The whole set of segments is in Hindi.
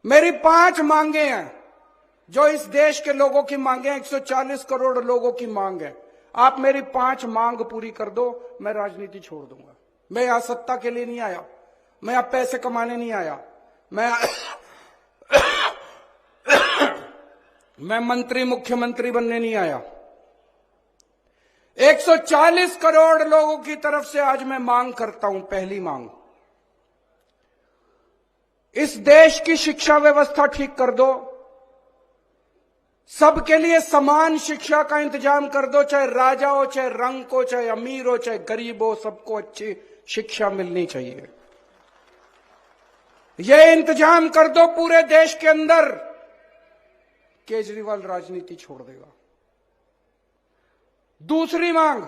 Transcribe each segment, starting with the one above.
मेरी 5 मांगे हैं जो इस देश के लोगों की मांगे हैं। 140 करोड़ लोगों की मांग है। आप मेरी 5 मांग पूरी कर दो, मैं राजनीति छोड़ दूंगा। मैं यहां सत्ता के लिए नहीं आया, मैं यहां पैसे कमाने नहीं आया, मैं मंत्री मुख्यमंत्री बनने नहीं आया। 140 करोड़ लोगों की तरफ से आज मैं मांग करता हूं। पहली मांग, इस देश की शिक्षा व्यवस्था ठीक कर दो, सबके लिए समान शिक्षा का इंतजाम कर दो, चाहे राजा हो, चाहे रंक हो, चाहे अमीर हो, चाहे गरीब हो, सबको अच्छी शिक्षा मिलनी चाहिए। यह इंतजाम कर दो पूरे देश के अंदर, केजरीवाल राजनीति छोड़ देगा। दूसरी मांग,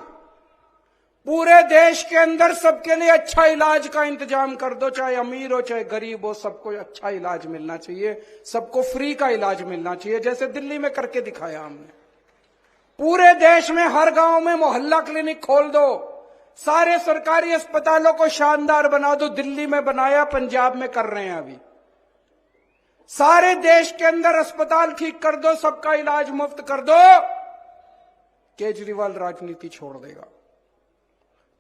पूरे देश के अंदर सबके लिए अच्छा इलाज का इंतजाम कर दो, चाहे अमीर हो चाहे गरीब हो, सबको अच्छा इलाज मिलना चाहिए, सबको फ्री का इलाज मिलना चाहिए, जैसे दिल्ली में करके दिखाया हमने। पूरे देश में हर गांव में मोहल्ला क्लिनिक खोल दो, सारे सरकारी अस्पतालों को शानदार बना दो। दिल्ली में बनाया, पंजाब में कर रहे हैं अभी। सारे देश के अंदर अस्पताल ठीक कर दो, सबका इलाज मुफ्त कर दो, केजरीवाल राजनीति छोड़ देगा।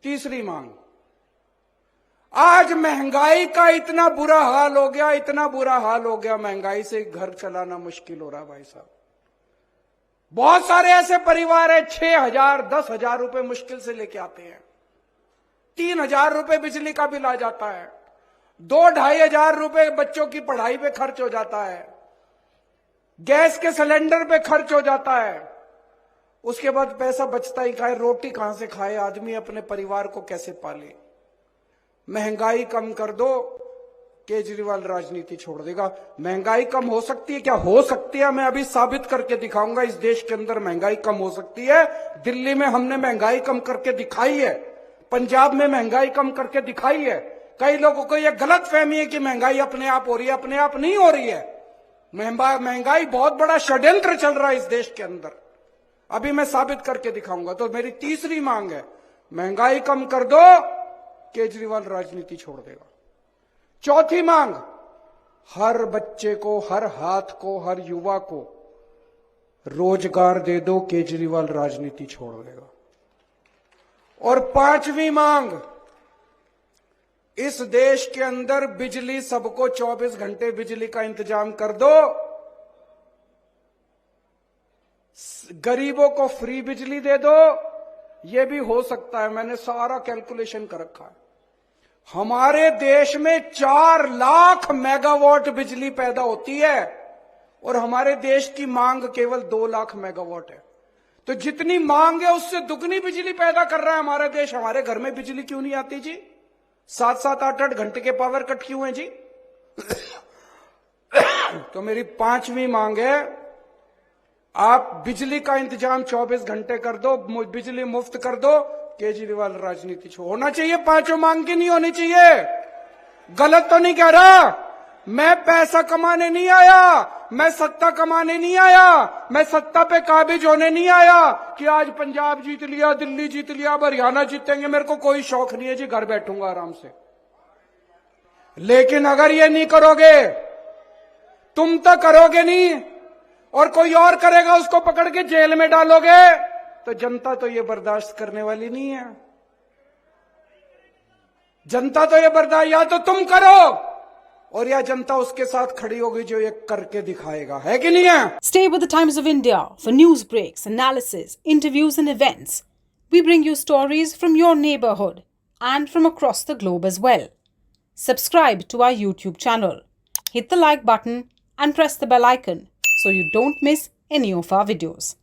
तीसरी मांग, आज महंगाई का इतना बुरा हाल हो गया, इतना बुरा हाल हो गया, महंगाई से घर चलाना मुश्किल हो रहा भाई साहब। बहुत सारे ऐसे परिवार है 6,000 10,000 रुपए मुश्किल से लेके आते हैं, 3,000 रुपए बिजली का बिल आ जाता है, 2-2,500 रुपए बच्चों की पढ़ाई पे खर्च हो जाता है, गैस के सिलेंडर पे खर्च हो जाता है। उसके बाद पैसा बचता ही खाए, रोटी कहां से खाए आदमी, अपने परिवार को कैसे पाले। महंगाई कम कर दो, केजरीवाल राजनीति छोड़ देगा। महंगाई कम हो सकती है क्या? हो सकती है, मैं अभी साबित करके दिखाऊंगा। इस देश के अंदर महंगाई कम हो सकती है। दिल्ली में हमने महंगाई कम करके दिखाई है, पंजाब में महंगाई कम करके दिखाई है। कई लोगों को यह गलत फहमी है कि महंगाई अपने आप हो रही है, अपने आप नहीं हो रही है। महंगाई बहुत बड़ा षड्यंत्र चल रहा है इस देश के अंदर, अभी मैं साबित करके दिखाऊंगा। तो मेरी तीसरी मांग है, महंगाई कम कर दो, केजरीवाल राजनीति छोड़ देगा। चौथी मांग, हर बच्चे को, हर हाथ को, हर युवा को रोजगार दे दो, केजरीवाल राजनीति छोड़ देगा। और पांचवी मांग, इस देश के अंदर बिजली सबको 24 घंटे बिजली का इंतजाम कर दो, गरीबों को फ्री बिजली दे दो। यह भी हो सकता है, मैंने सारा कैलकुलेशन कर रखा है। हमारे देश में 4 लाख मेगावाट बिजली पैदा होती है और हमारे देश की मांग केवल 2 लाख मेगावाट है। तो जितनी मांग है उससे दुगनी बिजली पैदा कर रहा है हमारा देश। हमारे घर में बिजली क्यों नहीं आती जी? 7-7 8-8 घंटे के पावर कट क्यों है जी? तो मेरी पांचवी मांग है, आप बिजली का इंतजाम 24 घंटे कर दो, बिजली मुफ्त कर दो, केजरीवाल राजनीति छोड़। होना चाहिए, पांचों मांग की नहीं होनी चाहिए। गलत तो नहीं कह रहा, मैं पैसा कमाने नहीं आया, मैं सत्ता कमाने नहीं आया, मैं सत्ता पे काबिज होने नहीं आया कि आज पंजाब जीत लिया, दिल्ली जीत लिया, हरियाणा जीतेंगे। मेरे को कोई शौक नहीं है जी, घर बैठूंगा आराम से। लेकिन अगर ये नहीं करोगे, तुम तो करोगे नहीं और कोई और करेगा, उसको पकड़ के जेल में डालोगे, तो जनता तो ये बर्दाश्त करने वाली नहीं है। जनता तो ये बर्दाश्त, या तो तुम करो और या जनता उसके साथ खड़ी होगी जो ये करके दिखाएगा, है कि नहीं है? Stay with the Times of India for news breaks, analysis, interviews and events. We bring you stories from your neighborhood and from across the globe as well. Subscribe to our YouTube channel. Hit the like button and press the bell icon so you don't miss any of our videos.